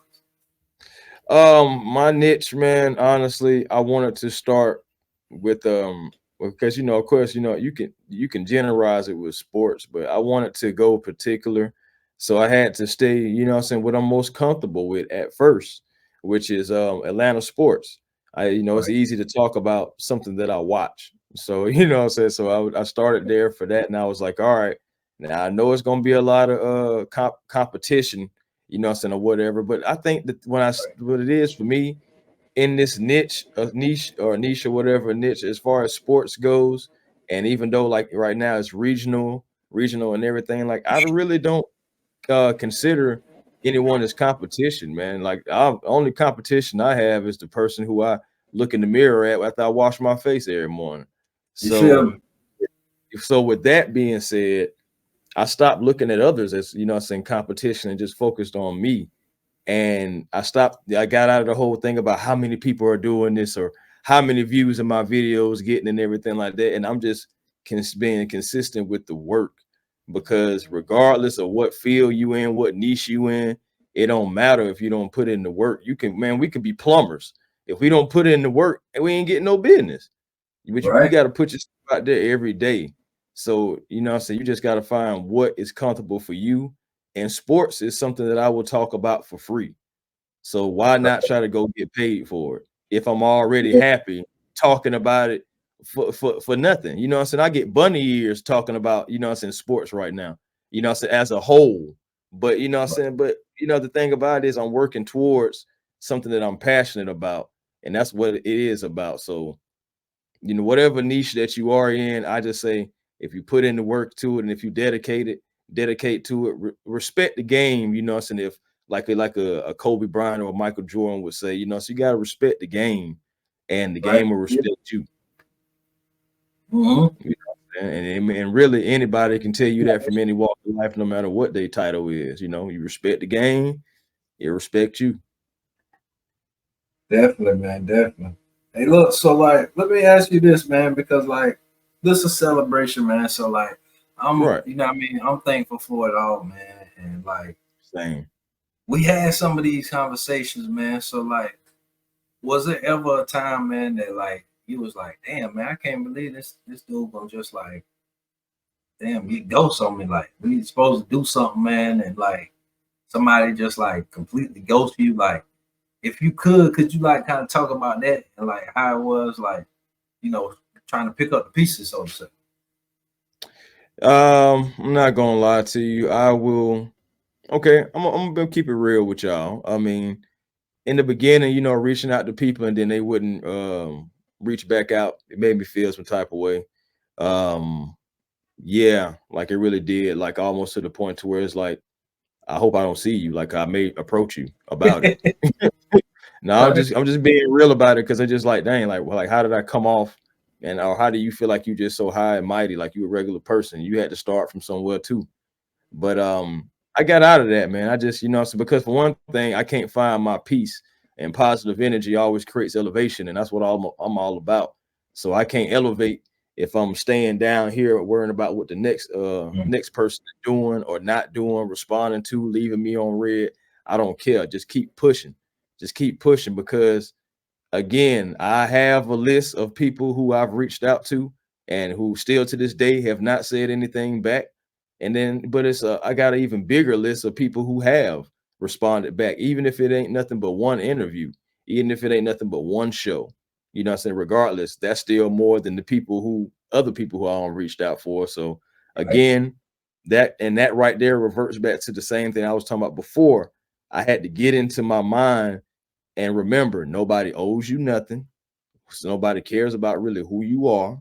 My niche, man, honestly, I wanted to start with because of course, you can generalize it with sports, but I wanted to go particular. So I had to stay, what I'm most comfortable with at first, which is Atlanta sports. It's Right. easy to talk about something that I watch. So, so I started there for that, and I was like, all right, now I know it's gonna be a lot of competition, or whatever. But I think that what it is for me in this niche or whatever niche as far as sports goes, and even though like right now it's regional and everything, like I really don't consider anyone as competition, man. Like only competition I have is the person who I look in the mirror at after I wash my face every morning. You feel So me? so with that being said, I stopped looking at others as saying competition and just focused on me. And I got out of the whole thing about how many people are doing this or how many views of my videos getting and everything like that. And I'm just being consistent with the work, because regardless of what field you in, what niche you in, it don't matter if you don't put in the work. We could be plumbers. If we don't put in the work, we ain't getting no business. But you Right. got to put yourself out there every day. So, you just got to find what is comfortable for you. And sports is something that I will talk about for free. So why not try to go get paid for it if I'm already happy talking about it for nothing? I get bunny ears talking about, sports right now, as a whole. But the thing about it is I'm working towards something that I'm passionate about, and that's what it is about. So whatever niche that you are in, I just say if you put in the work to it and if you dedicate to it, respect the game, if like a Kobe Bryant or Michael Jordan would say, so you got to respect the game and the Right. game will respect you. Mm-hmm. And really anybody can tell you that from any walk of life, no matter what their title is. You respect the game, it respects you. Definitely, man. Definitely. Hey, look. So, like, let me ask you this, man, because like, this is a celebration, man. So, like, Right. you know, what I mean, I'm thankful for it all, man. And like, Same. we had some of these conversations, man. So, like, was there ever a time, man, that like you was like, damn, man, I can't believe this dude gonna just like, damn, get ghost on me. Like, we supposed to do something, man, and like somebody just like completely ghost you, like. If you could you like kind of talk about that and like how it was like, you know, trying to pick up the pieces, so to say? I'm not gonna lie to you. I will. Okay, I'm gonna keep it real with y'all. I mean, in the beginning, reaching out to people and then they wouldn't reach back out, it made me feel some type of way. Um, yeah, like it really did, like almost to the point to where it's like, I hope I don't see you. Like I may approach you about it. No, I'm Right. just I'm just being real about it because I just like, dang, like, well, like how did I come off? And or how do you feel like you just so high and mighty, like you a regular person? You had to start from somewhere too. But I got out of that, man. I just, so because for one thing, I can't find my peace, and positive energy always creates elevation, and that's what I'm all about. So I can't elevate if I'm staying down here worrying about what the Mm. next person is doing or not doing, responding to, leaving me on red. I don't care. Just keep pushing. Just keep pushing because again, I have a list of people who I've reached out to and who still to this day have not said anything back. And then, but I got an even bigger list of people who have responded back, even if it ain't nothing but one interview, even if it ain't nothing but one show. What I'm saying? Regardless, that's still more than other people who I reached out for. So Right. again, that right there reverts back to the same thing I was talking about before. I had to get into my mind and remember, nobody owes you nothing. So nobody cares about really who you are.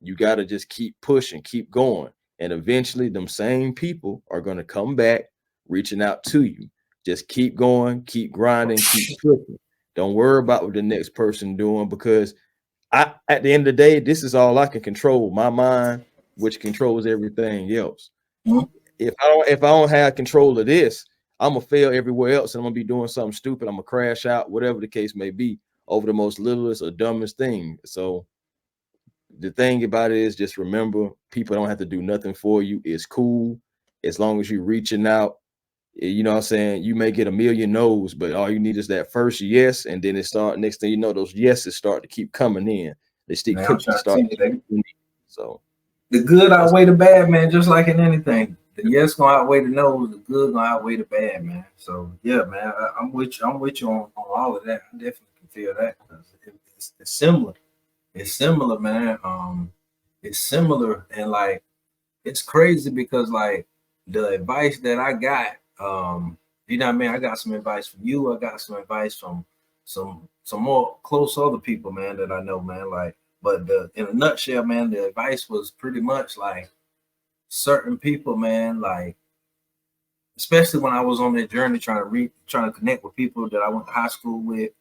You got to just keep pushing, keep going. And eventually, them same people are going to come back reaching out to you. Just keep going, keep grinding, keep pushing. Don't worry about what the next person doing because at the end of the day, this is all I can control, my mind, which controls everything else. Mhm. If I don't have control of this, I'm gonna fail everywhere else and I'm gonna be doing something stupid. I'm gonna crash out, whatever the case may be. over the most littlest or dumbest thing. So the thing about it is just remember, people don't have to do nothing for you. It's cool as long as you're reaching out. You know what I'm saying? You may get a million no's, but all you need is that first yes, and then it start. Next thing you know, those yeses start to keep coming in. They Man, I'm trying to tell you that So the good outweigh the bad, man. Just like in anything, the yes gonna outweigh the no. The good gonna outweigh the bad, man. So yeah, man, I'm with you. I'm with you on all of that. I definitely can feel that because it's similar. It's similar, man. It's similar, and like it's crazy because like the advice that I got, you know what I mean. I got some advice from you. I got some advice from some more close other people, man, that I know, man. Like, but in a nutshell, man, the advice was pretty much like certain people, man, like especially when I was on that journey trying to connect with people that I went to high school with,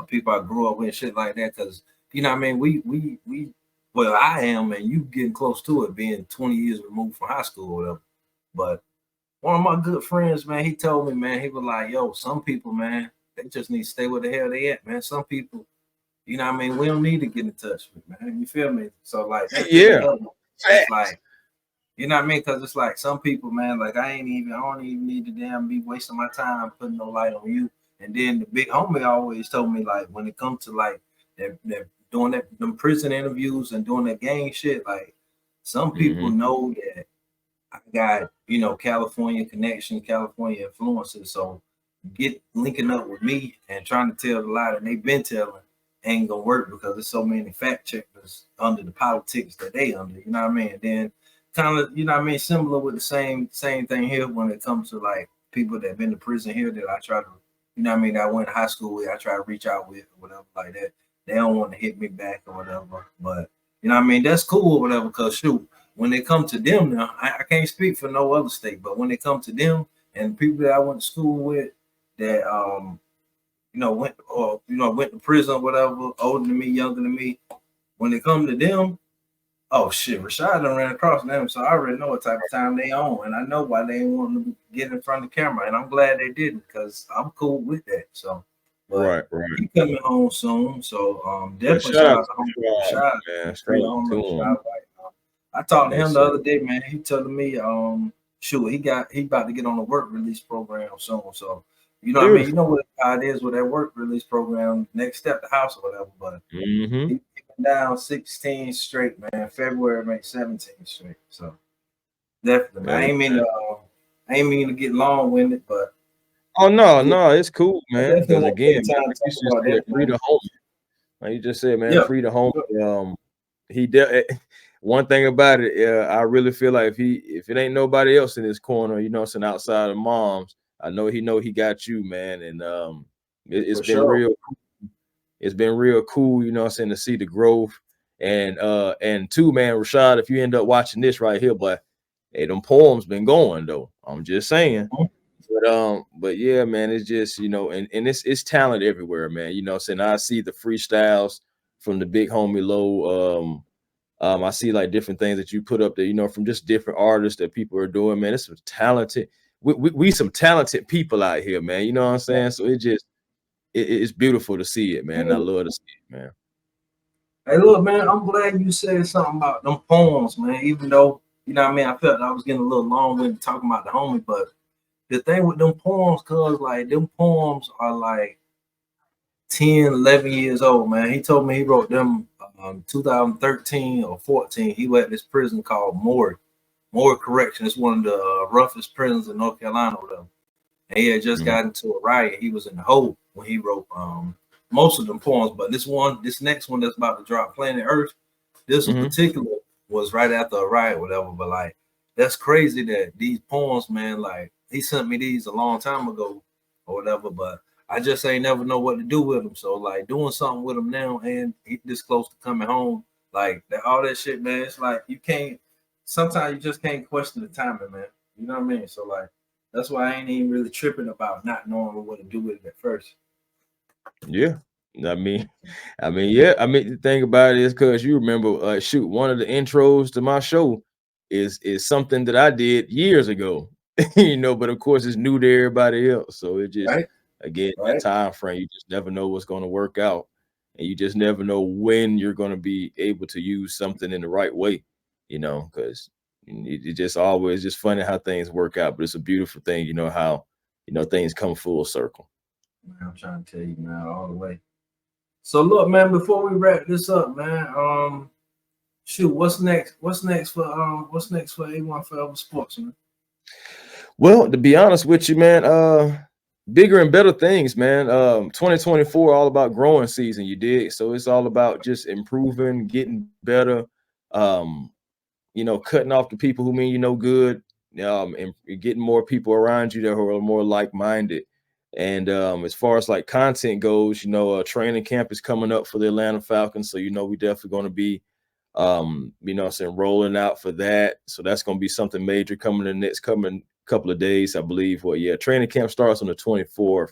people I grew up with, shit like that. Because you know what I mean, we well, I am, and you getting close to it, being 20 years removed from high school or whatever. But one of my good friends, man, he told me, man, he was like, yo, some people, man, they just need to stay where the hell they at, man. Some people, you know what I mean, we don't need to get in touch with, man. You feel me? So like yeah, it's like, you know what I mean? Because it's like some people, man, like I don't even need to damn be wasting my time putting no light on you. And then the big homie always told me, like, when it comes to like they're doing them prison interviews and doing that gang shit, like some people know that I got, you know, California connection, California influences. So linking up with me and trying to tell the lie that they've been telling ain't gonna work because there's so many fact checkers under the politics that they under, you know what I mean? And then kind of, you know what I mean, similar with the same thing here when it comes to like people that been to prison here that I try to, you know what I mean, that I went to high school with, I try to reach out with or whatever like that. They don't want to hit me back or whatever. But you know what I mean, that's cool or whatever, because shoot, when they come to them now, I can't speak for no other state, but when they come to them and people that I went to school with that you know went to prison or whatever, older than me, younger than me, when they come to them, oh shit, Rashad done ran across them, so I already know what type of time they on, and I know why they ain't want to get in front of the camera, and I'm glad they didn't because I'm cool with that. So, but right. he coming home soon, so definitely Shout shout out out to to Rashad, man. free Shout out home to him. Rashad. I talked to him Yes, the sir. other day, man. He telling me, shoot, he about to get on the work release program soon. So, you know what I mean? You know what it is with that work release program, next step the house or whatever, but he been down 16 straight, man. February makes 17 straight. So definitely, man. I ain't mean to get long winded, but oh no, it's cool, I man. definitely Because want to again, take time like to you talk just about said, that, free man. to home. Like you just said, man, Yeah. free to home. He did one thing about it. I really feel like if it ain't nobody else in this corner, you know, it's outside of moms. I know he got you, man, and it's For been sure. real. It's been real cool, you know what I'm saying, to see the growth. And two, man, Rashad, if you end up watching this right here, but hey, them poems been going though. I'm just saying. But yeah, man, it's just, you know, and it's talent everywhere, man. You know what I'm saying? I see the freestyles from the big homie Low. I see like different things that you put up there, you know, from just different artists that people are doing, man. It's some talented, we some talented people out here, man. You know what I'm saying? So it's beautiful to see it, man. I love to see it, man. Hey, look, man, I'm glad you said something about them poems, man. Even though, you know what I mean, I felt I was getting a little long winded talking about the homie, but the thing with them poems, cuz like them poems are like 10, 11 years old, man. He told me he wrote them 2013 or 14. He went to this prison called Moore Correction. It's one of the roughest prisons in North Carolina or whatever. And he had just got into a riot. He was in the hole when he wrote most of them poems. But this next one that's about to drop, Planet Earth, this in particular was right after a riot, whatever. But like, that's crazy that these poems, man, like he sent me these a long time ago or whatever. But I just ain't never know what to do with them. So like doing something with them now and he this close to coming home, like that all that shit, man. It's like you can't. Sometimes you just can't question the timing, man. You know what I mean? So like. That's why I ain't even really tripping about not knowing what to do with it at first. Yeah. I mean, yeah. I mean, the thing about it is because you remember, shoot, one of the intros to my show is something that I did years ago, you know, but of course it's new to everybody else. So it just again that time frame, you just never know what's going to work out. and you just never know when you're going to be able to use something in the right way, because it just always just funny how things work out, but it's a beautiful thing, how things come full circle. Man, I'm trying to tell you, man, all the way. So look, man, before we wrap this up, man, shoot, what's next? What's next for A1 Forever Sports, man? Well, to be honest with you, man, bigger and better things, man. 2024 all about growing season, you did. So it's all about just improving, getting better, cutting off the people who mean good, and getting more people around you that are more like-minded. And as far as like content goes, training camp is coming up for the Atlanta Falcons. So, we definitely going to be rolling out for that. So that's going to be something major coming in the next coming couple of days, I believe. Well, yeah, training camp starts on the 24th.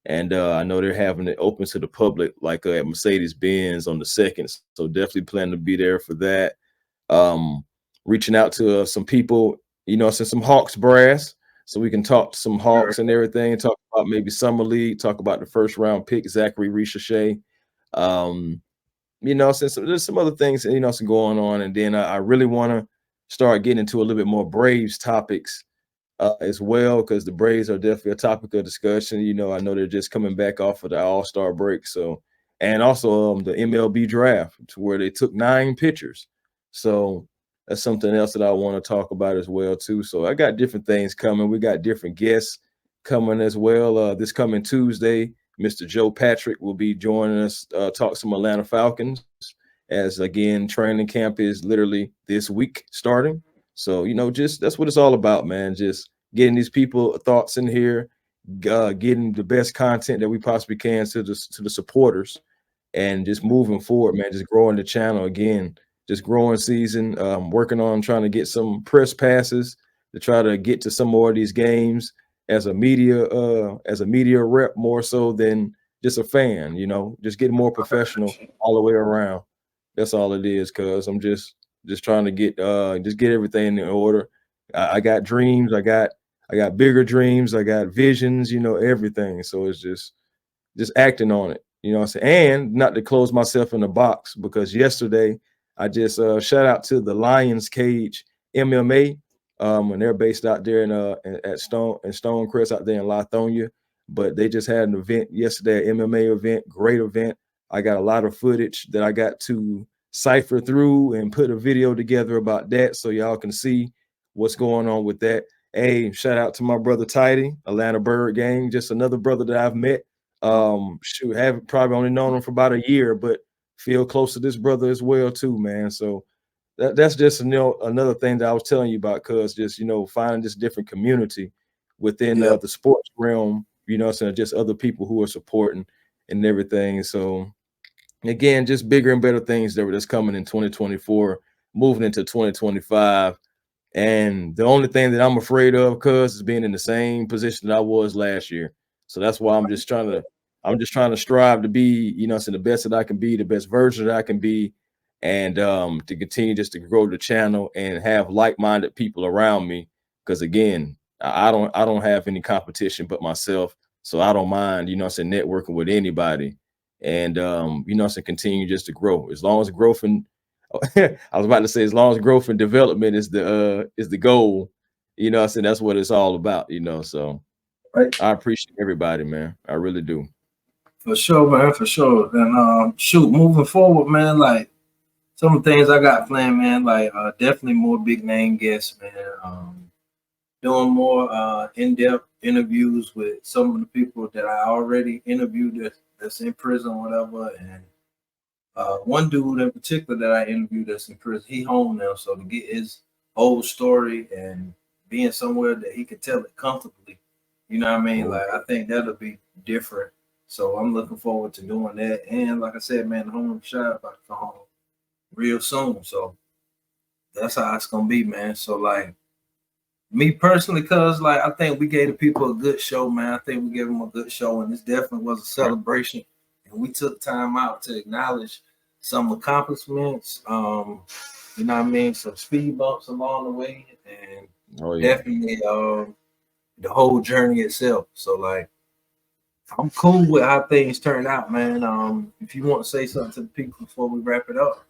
And I know they're having it open to the public, like at Mercedes-Benz on the 2nd. So definitely plan to be there for that. Reaching out to some people, some Hawks brass, so we can talk to some Hawks and everything, talk about maybe Summer League, talk about the first round pick, Zachary Ricochet. Since there's some other things, some going on. And then I really want to start getting into a little bit more Braves topics as well, because the Braves are definitely a topic of discussion. I know they're just coming back off of the All-Star break. So, and also the MLB draft, to where they took 9 pitchers. So that's something else that I want to talk about as well, too. So I got different things coming. We got different guests coming as well. This coming Tuesday, Mr. Joe Patrick will be joining us, talk some Atlanta Falcons, as, again, training camp is literally this week starting. So, just that's what it's all about, man. Just getting these people thoughts in here, getting the best content that we possibly can to the supporters, and just moving forward, man, just growing the channel again. Just growing season, working on trying to get some press passes to try to get to some more of these games as a media rep, more so than just a fan, just getting more professional all the way around. That's all it is, cuz I'm just trying to get everything in order. I got dreams, I got bigger dreams, I got visions, everything. So it's just acting on it, what I'm saying? And not to close myself in the box, because yesterday I just shout out to the Lions Cage MMA, and they're based out there in at Stonecrest out there in Lithonia. But they just had an event yesterday, an MMA event, great event. I got a lot of footage that I got to cipher through and put a video together about that, so y'all can see what's going on with that. Hey, shout out to my brother Tidy, Atlanta Bird Gang, just another brother that I've met. Haven't probably only known him for about a year, but feel close to this brother as well too, man. So that's just another thing that I was telling you about, cuz just finding this different community within the sports realm, so just other people who are supporting and everything. So again, just bigger and better things that's coming in 2024, moving into 2025. And the only thing that I'm afraid of, cuz, is being in the same position that I was last year. So that's why I'm just trying to strive to be, the best that I can be, the best version that I can be, and to continue just to grow the channel and have like-minded people around me. Because again, I don't have any competition but myself. So I don't mind, networking with anybody, and continue just to grow. As long as growth and I was about to say, as long as growth and development is the goal, that's what it's all about, So right. I appreciate everybody, man. I really do. For sure, man, for sure. And moving forward, man, like some of the things I got planned, man, like definitely more big name guests, man. Doing more in-depth interviews with some of the people that I already interviewed that's in prison, whatever. And one dude in particular that I interviewed that's in prison, he home now, so to get his whole story and being somewhere that he could tell it comfortably, you know what I mean? Like, I think that'll be different. So I'm looking forward to doing that. And like I said, man, the home shot about to come home real soon. So that's how it's gonna be, man. So like me personally, cuz like I think we gave the people a good show, man. I think we gave them a good show, and this definitely was a celebration. And we took time out to acknowledge some accomplishments, you know what I mean, some speed bumps along the way, and definitely the whole journey itself. So like I'm cool with how things turned out, man. If you want to say something to the people before we wrap it up.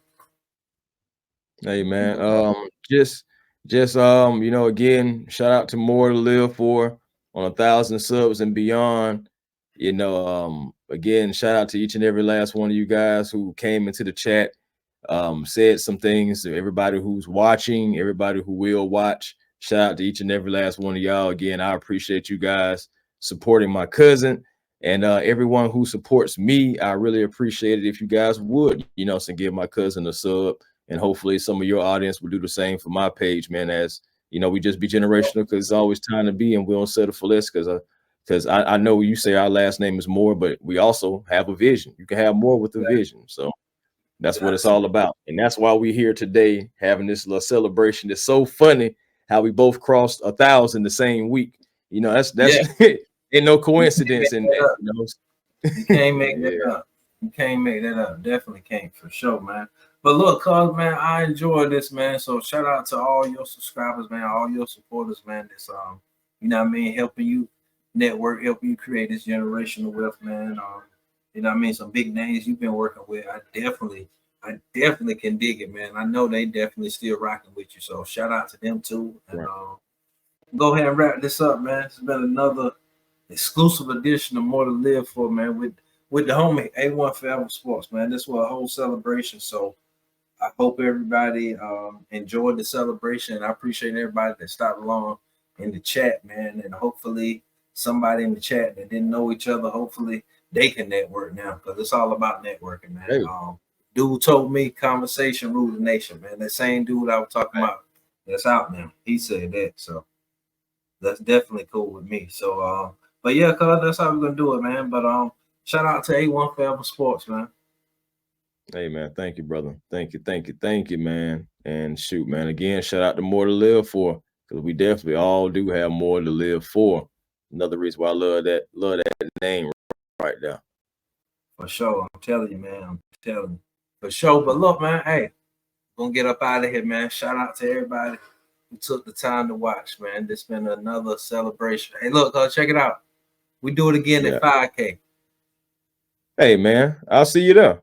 Hey man, just you know, again, shout out to More to Live For on 1,000 subs and beyond. You know, again, shout out to each and every last one of you guys who came into the chat, said some things to everybody who's watching, everybody who will watch. Shout out to each and every last one of y'all. Again, I appreciate you guys supporting my cousin and everyone who supports me. I really appreciate it if you guys would, you know, so give my cousin a sub. And hopefully some of your audience will do the same for my page, man, as you know, we just be generational because it's always time to be and we don't settle for less because I know you say our last name is More, but we also have a vision. You can have more with a vision. So that's what it's all about. And that's why we're here today having this little celebration. It's so funny how we both crossed 1,000 the same week. You know, that's ain't no coincidence in that, you know. You can't make that up. You can't make that up. Definitely can't, for sure, man. But look, cuz, man, I enjoy this, man. So shout out to all your subscribers, man, all your supporters, man. That's you know what I mean, helping you network, helping you create this generational wealth, man. You know what I mean, some big names you've been working with. I definitely can dig it, man. I know they definitely still rocking with you. So shout out to them too. And go ahead and wrap this up, man. It's been another exclusive edition of More to Live For, man, with the homie A1 Forever Sports, man. This was a whole celebration. So I hope everybody enjoyed the celebration. I appreciate everybody that stopped along in the chat, man. And hopefully somebody in the chat that didn't know each other, hopefully they can network now, because it's all about networking, man. Hey. Dude told me conversation rule the nation, man. That same dude I was talking about that's out now. He said that. So that's definitely cool with me. So but yeah, cuz that's how we're gonna do it, man. But shout out to A1 Forever Sports, man. Hey man, thank you, brother. Thank you, man. And shoot, man. Again, shout out to More to Live For, because we definitely all do have more to live for. Another reason why I love that name right there. For sure, I'm telling you, man. I'm telling you, for sure. But look, man, hey, gonna get up out of here, man. Shout out to everybody who took the time to watch, man. This been another celebration. Hey, look, check it out. We do it again at 5K. Hey, man, I'll see you there.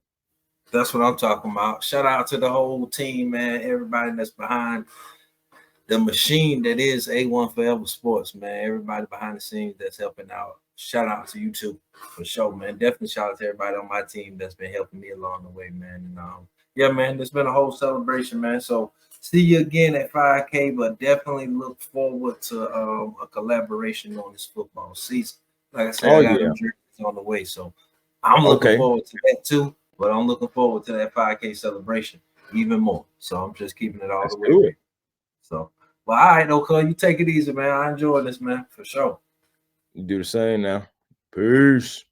That's what I'm talking about. Shout out to the whole team, man. Everybody that's behind the machine that is A1 Forever Sports, man. Everybody behind the scenes that's helping out. Shout out to you too, for sure, man. Definitely shout out to everybody on my team that's been helping me along the way, man. And yeah, man, it's been a whole celebration, man. So see you again at 5K, but definitely look forward to a collaboration on this football season. Like I said, I got jerseys on the way, so I'm looking forward to that too. But I'm looking forward to that 5K celebration even more. So I'm just keeping it all the way. So, well, all right, okay, you take it easy, man. I enjoy this, man, for sure. You do the same now. Peace.